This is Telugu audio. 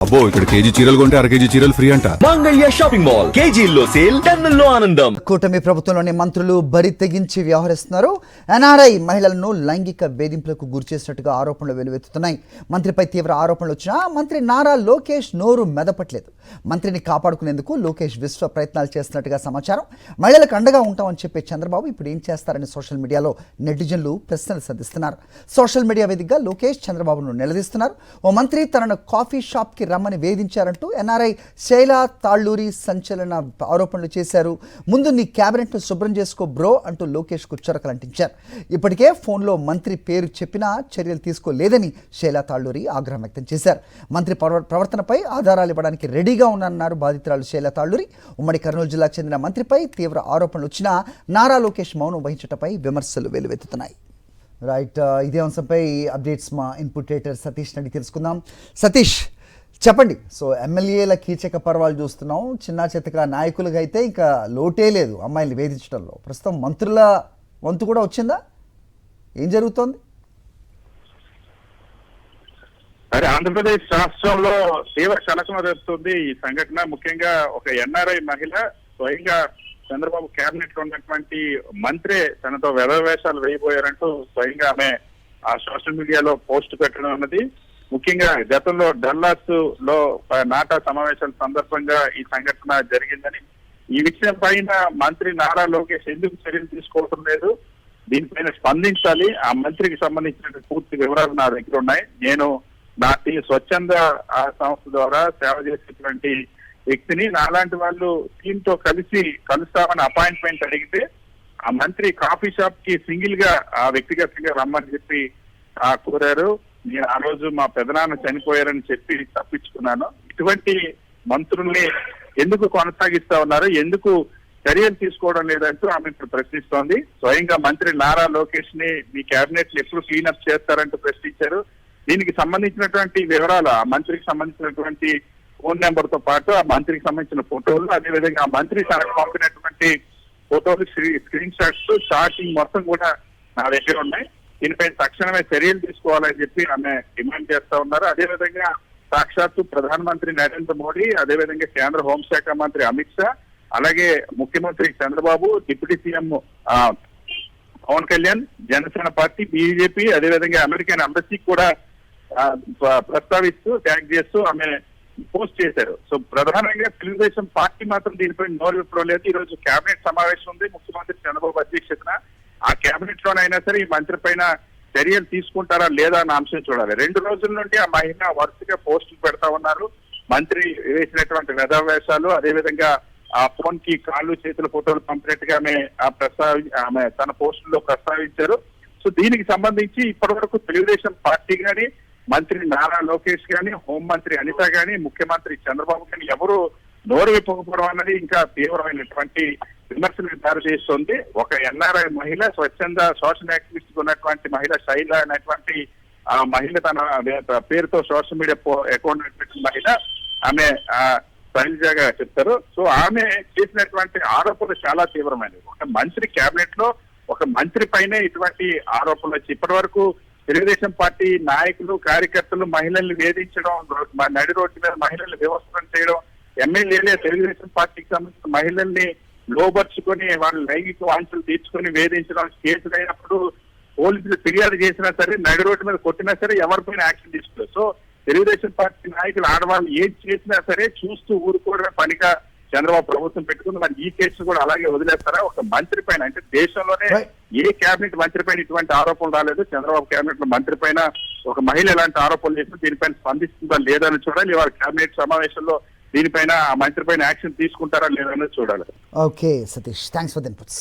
అబ్బో ఇక్కడ కేజీ చీరలు కొంటే అర కేజీ చీరలు ఫ్రీ అంట. మంగళ్య షాపింగ్ మాల్ కేజీల్లో సేల్, టన్నుల్లో ఆనందం. కూటమి ప్రభుత్వంలోని మంత్రులు బరి తెగించి వ్యవహరిస్తున్నారు. ఎన్ఆర్ఐ మహిళలను లైంగిక వేధింపులకు గురిచేసినట్టుగా ఆరోపణలు వెలువెత్తుతున్నాయి. మంత్రిపై తీవ్ర ఆరోపణలు వచ్చినా మంత్రి నారా లోకేష్ నోరు మెదపట్లేదు. మంత్రిని కాపాడుకునేందుకు లోకేష్ విశ్వ ప్రయత్నాలు చేస్తున్నట్టుగా సమాచారం. మహిళలకు అండగా ఉంటామని చెప్పే చంద్రబాబు ఇప్పుడు ఏం చేస్తారని సోషల్ మీడియాలో నెటిజన్లు ప్రశ్నలు సంధిస్తున్నారు. సోషల్ మీడియా వేదికగా లోకేష్ చంద్రబాబును నిలదీస్తున్నారు. ఓ మంత్రి తనను కాఫీ షాప్కి రమ్మని వేధించారంటూ ఎన్ఆర్ఐ శైలా తాళ్ళూరి సంచలన ఆరోపణలు చేశారు. ముందు నీ క్యాబినెట్ను శుభ్రం చేసుకో బ్రో అంటూ లోకేష్కు చురకలంటించారు. ఇప్పటికే ఫోన్లో మంత్రి పేరు చెప్పినా చర్యలు తీసుకోలేదని శైలా తాళ్ళూరి ఆగ్రహం వ్యక్తం చేశారు. మంత్రి ప్రవర్తనపై ఆధారాలు ఇవ్వడానికి రెడీగా ఉన్నారన్నారు బాధితురాలు శైలా తాళ్ళూరి. ఉమ్మడి కర్నూలు జిల్లాకు చెందిన మంత్రిపై తీవ్ర ఆరోపణలు వచ్చినా నారా లోకేష్ మౌనం వహించటపై విమర్శలు వెల్లువెత్తుతున్నాయి. రైట్, ఇదే అంశంపై అప్డేట్స్ మా ఇన్పుట్ రేటర్ సతీష్ అడిగి తెలుసుకుందాం. సతీష్ చెప్పండి. సో ఎమ్మెల్యేల కీచక పర్వాలు చూస్తున్నాం, చిన్న చితక నాయకులుగా అయితే ఇంకా లోటే లేదు అమ్మాయిల్ని వేధించడంలో. ప్రస్తుతం మంత్రుల వంతు కూడా వచ్చిందా? ఏం జరుగుతోంది? అరే, ఆంధ్రప్రదేశ్ రాష్ట్రంలో తీవ్ర కలకలం రేపుతుంది ఈ సంఘటన. ముఖ్యంగా ఒక ఎన్ఆర్ఐ మహిళ స్వయంగా చంద్రబాబు కేబినెట్ లో ఉన్నటువంటి మంత్రి తనతో వేషాలు వేయబోయారంటూ స్వయంగా ఆమె ఆ సోషల్ మీడియాలో పోస్ట్ పెట్టడం అన్నది. ముఖ్యంగా గతంలో డల్లాస్ లో నాటా సమావేశాల సందర్భంగా ఈ సంఘటన జరిగిందని, ఈ విషయం పైన మంత్రి నారా లోకేష్ ఎందుకు చర్యలు తీసుకోవటం లేదు, దీనిపైన స్పందించాలి, ఆ మంత్రికి సంబంధించిన పూర్తి వివరాలు నా దగ్గర ఉన్నాయి, నేను నా స్వచ్ఛంద సంస్థ ద్వారా సేవ చేసేటువంటి వ్యక్తిని, నాలాంటి వాళ్ళు టీమ్ తో కలుస్తామని అపాయింట్మెంట్ అడిగితే ఆ మంత్రి కాఫీ షాప్ కి సింగిల్ గా వ్యక్తిగతంగా రమ్మని చెప్పి కోరారు. నేను ఆ రోజు మా పెదనాన్న చనిపోయారని చెప్పి తప్పించుకున్నాను. ఇటువంటి మంత్రుల్ని ఎందుకు కొనసాగిస్తా ఉన్నారు, ఎందుకు చర్యలు తీసుకోవడం లేదంటూ ఆమె ఇప్పుడు ప్రశ్నిస్తోంది. స్వయంగా మంత్రి నారా లోకేష్ ని మీ కేబినెట్ ఎప్పుడు క్లీనప్ చేస్తారంటూ ప్రశ్నించారు. దీనికి సంబంధించినటువంటి వివరాలు, ఆ మంత్రికి సంబంధించినటువంటి ఫోన్ నెంబర్ తో పాటు ఆ మంత్రికి సంబంధించిన ఫోటోలు, అదేవిధంగా ఆ మంత్రి తనకు పంపినటువంటి ఫోటోలు, స్క్రీన్ షాట్స్, చాటింగ్ మొత్తం కూడా నా దగ్గర ఉన్నాయి. దీనిపై తక్షణమే చర్యలు తీసుకోవాలని చెప్పి ఆమె డిమాండ్ చేస్తా ఉన్నారు. అదేవిధంగా సాక్షాత్తు ప్రధానమంత్రి నరేంద్ర మోడీ, అదేవిధంగా కేంద్ర హోంశాఖ మంత్రి అమిత్ షా, అలాగే ముఖ్యమంత్రి Chandrababu, deputy CM Pawan Kalyan, Janasena party, BJP, అదేవిధంగా అమెరికన్ ఎంబసీకి కూడా ప్రస్తావిస్తూ ట్యాగ్ చేస్తూ ఆమె పోస్ట్ చేశారు. సో ప్రధానంగా తెలుగుదేశం పార్టీ మాత్రం దీనిపై నోరు విప్పడం లేదు. ఈ రోజు కేబినెట్ సమావేశం ఉంది ముఖ్యమంత్రి చంద్రబాబు అధ్యక్షతన. ఆ కేబినెట్ లోనైనా సరే ఈ మంత్రి పైన చర్యలు తీసుకుంటారా లేదా అన్న అంశం చూడాలి. 2 రోజుల నుండి ఆ మహిళ వరుసగా పోస్టులు పెడతా ఉన్నారు. మంత్రి వేసినటువంటి వేషాలు, అదేవిధంగా ఆ ఫోన్ కి కాళ్ళు చేతుల ఫోటోలు పంపినట్టుగా ఆమె తన పోస్టుల్లో ప్రస్తావించారు. సో దీనికి సంబంధించి ఇప్పటి వరకు తెలుగుదేశం పార్టీ గాని, మంత్రి నారా లోకేష్ గాని, హోంమంత్రి అనిత గాని, ముఖ్యమంత్రి చంద్రబాబు గాని ఎవరు నోరు విప్పకపోవడం అన్నది ఇంకా తీవ్రమైనటువంటి విమర్శలకు దారితీస్తుంది. ఒక ఎన్ఆర్ఐ మహిళ, స్వచ్ఛంద సోషల్ యాక్టివిస్ట్ ఉన్నటువంటి మహిళ శైల అనేటువంటి ఆ మహిళ తన పేరుతో సోషల్ మీడియా అకౌంట్ పెట్టిన మహిళ, ఆమె శైలజగా చెప్తారు. సో ఆమె చేసినటువంటి ఆరోపణలు చాలా తీవ్రమైనవి. ఒక మంత్రి కేబినెట్ లో ఒక మంత్రి పైనే ఇటువంటి ఆరోపణలు వచ్చి ఇప్పటి వరకు తెలుగుదేశం పార్టీ నాయకులు, కార్యకర్తలు మహిళల్ని వేధించడం, నడి రోడ్డు మీద మహిళల్ని వ్యవస్థను చేయడం, ఎమ్మెల్యేలే తెలుగుదేశం పార్టీకి సంబంధించిన మహిళల్ని లోబర్చుకొని వాళ్ళ లైంగిక వాంఛలు తీర్చుకొని వేధించడం, కేసులు అయినప్పుడు పోలీసులు ఫిర్యాదు చేసినా సరే, నడి రోడ్డు మీద కొట్టినా సరే ఎవరిపైన యాక్షన్ తీసుకోలేదు. సో తెలుగుదేశం పార్టీ నాయకులు, ఆడవాళ్ళు ఏం చేసినా సరే చూస్తూ ఊరుకోవడమే పనిగా చంద్రబాబు ప్రభుత్వం పెట్టుకుంది. మరి ఈ కేసు కూడా అలాగే వదిలేస్తారా? ఒక మంత్రి పైన, అంటే దేశంలోనే ఏ కేబినెట్ మంత్రి పైన ఇటువంటి ఆరోపణలు రాలేదు. చంద్రబాబు కేబినెట్ లో మంత్రి పైన ఒక మహిళ ఎలాంటి ఆరోపణలు చేసినా దీనిపైన స్పందిస్తుందా లేదని చూడాలి. ఇవాళ కేబినెట్ సమావేశంలో దీనిపైన ఆ మంత్రి పైన యాక్షన్ తీసుకుంటారా లేదనేది చూడాలి. Okay Satish, thanks for the inputs.